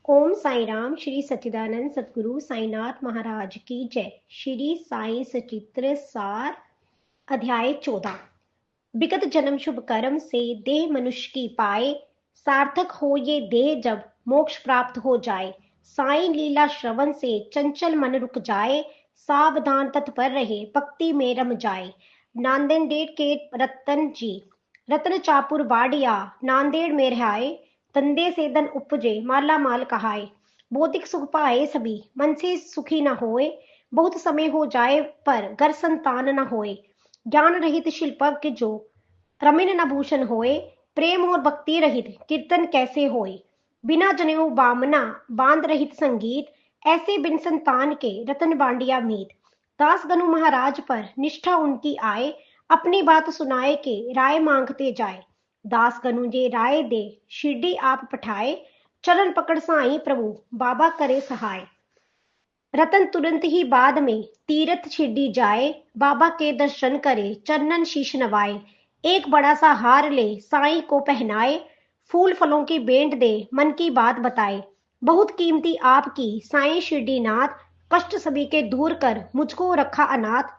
ओम साई राम। श्री सच्चिदानंद सतगुरु साईनाथ महाराज की जय। श्री साई सचित्र सार अध्याय 14। विगत जन्म शुभ कर्म से देह मनुष्य की पाए, सार्थक हो ये देह जब मोक्ष प्राप्त हो जाए। साई लीला श्रवण से चंचल मन रुक जाए, सावधान तत्पर रहे भक्ति में रम जाए। नांदेड़ के रतन जी रतन चापुर बाड़िया नांदेड़ में रहाए, धंधे से धन उपजे माला माल कहाए। भौतिक सुख पाए सभी मन से सुखी न होए, बहुत समय हो जाए पर घर संतान न होए। ज्ञान रहित शिल्पज्ञ जो रमिन न भूषण होए, प्रेम और भक्ति रहित कीर्तन कैसे होए। बिना जनेऊ बामना बांध रहित संगीत, ऐसे बिन संतान के रतन बांडिया मीत। दास गनु महाराज पर निष्ठा उनकी आए, अपनी बात सुनाए के राय मांगते जाए। दास गनु जे राय दे शिरडी आप पठाए, चरण पकड़ साई प्रभु बाबा करे सहाय। रतन तुरंत ही बाद में तीरथ शिरडी जाए, बाबा के दर्शन करे चरणन शीश नवाए। एक बड़ा सा हार ले साईं को पहनाए, फूल फलों की भेंट दे मन की बात बताए। बहुत कीमती आपकी साईं शिरडी नाथ, कष्ट सभी के दूर कर मुझको रखा अनाथ।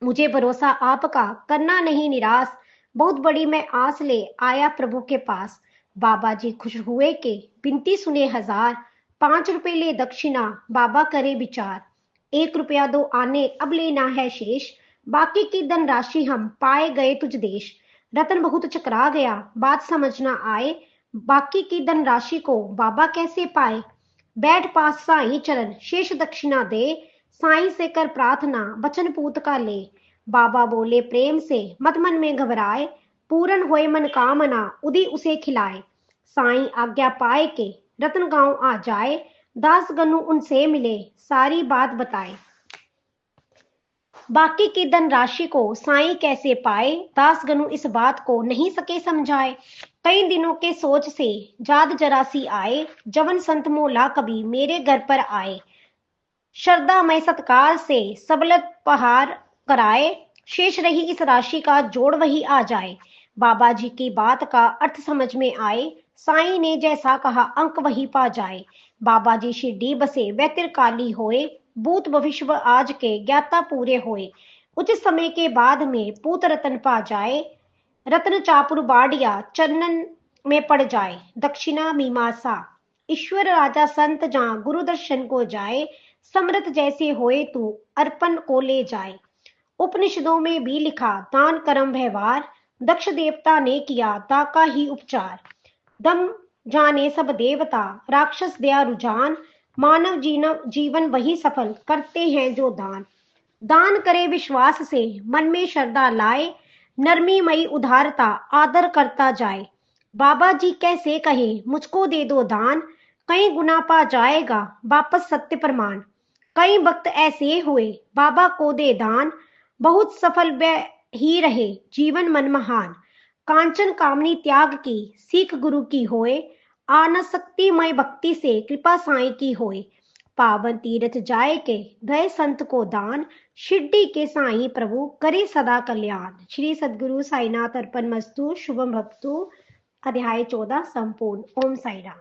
मुझे भरोसा आपका करना नहीं निराश, बहुत बड़ी मैं आस ले आया प्रभु के पास। बाबा जी खुश हुए के बिनती सुने हजार, 5 रुपए ले दक्षिणा बाबा करे विचार। 1 रुपया दो आने अब लेना है शेष, बाकी की धन राशि हम पाए गए तुझ देश। रतन बहुत चकरा गया बात समझ न आए, बाकी की धन राशि को बाबा कैसे पाए। बैठ पास साईं चरण शेष दक्षिणा दे, साईं से कर प्रार्थना बचन पूत का ले। बाबा बोले प्रेम से मत मन में घबराए, पूर्ण होए मन कामना उदी उसे खिलाए। साईं आज्ञा पाए के रतन गांव आ जाए, दास गनु उनसे मिले सारी बात बताए। बाकी की धन राशि को साईं कैसे पाए, दास गनु इस बात को नहीं सके समझाए। कई दिनों के सोच से जाद जरासी आए, जवन संत मोला कभी मेरे घर पर आए। श्रद्धा में सत्कार से सबलत पहार कराए, शेष रही इस राशि का जोड़ वही आ जाए। बाबा जी की बात का अर्थ समझ में आए, साईं ने जैसा कहा अंक वही पा जाए। बाबा जी शिरडी बसे वैतिर काली होए, भूत भविष्य आज के ज्ञाता पूरे होए। उचित समय के बाद में पूत रतन पा जाए, रत्न चापुर बाड़िया चरणन में पड़ जाए। दक्षिणा मीमांसा ईश्वर राजा संत जहाँ गुरु दर्शन को जाए, समृत जैसे होए तू अर्पण को ले जाए। उपनिषदों में भी लिखा दान कर्म व्यवहार, दक्ष देवता ने किया दा का ही उपचार। दम जाने सब देवता राक्षस दया रुझान, मानव जीवन वही सफल करते हैं जो दान। दान करे विश्वास से मन में श्रद्धा लाए, नरमी मई उदारता आदर करता जाए। बाबा जी कैसे कहे मुझको दे दो दान, कई गुना पा जाएगा वापस सत्य प्रमाण। कई भक्त ऐसे हुए बाबा को दे दान, बहुत सफल ही रहे जीवन मन महान। कांचन कामनी त्याग की सीख गुरु की होए, आनासक्तिमय भक्ति से कृपा साई की होए। पावन तीर्थ जाए के गए संत को दान, शिरडी के साई प्रभु करे सदा कल्याण। श्री सद्गुरु साईनाथ अर्पण मस्तु। शुभम भक्तु। अध्याय 14 संपूर्ण। ओम साई राम।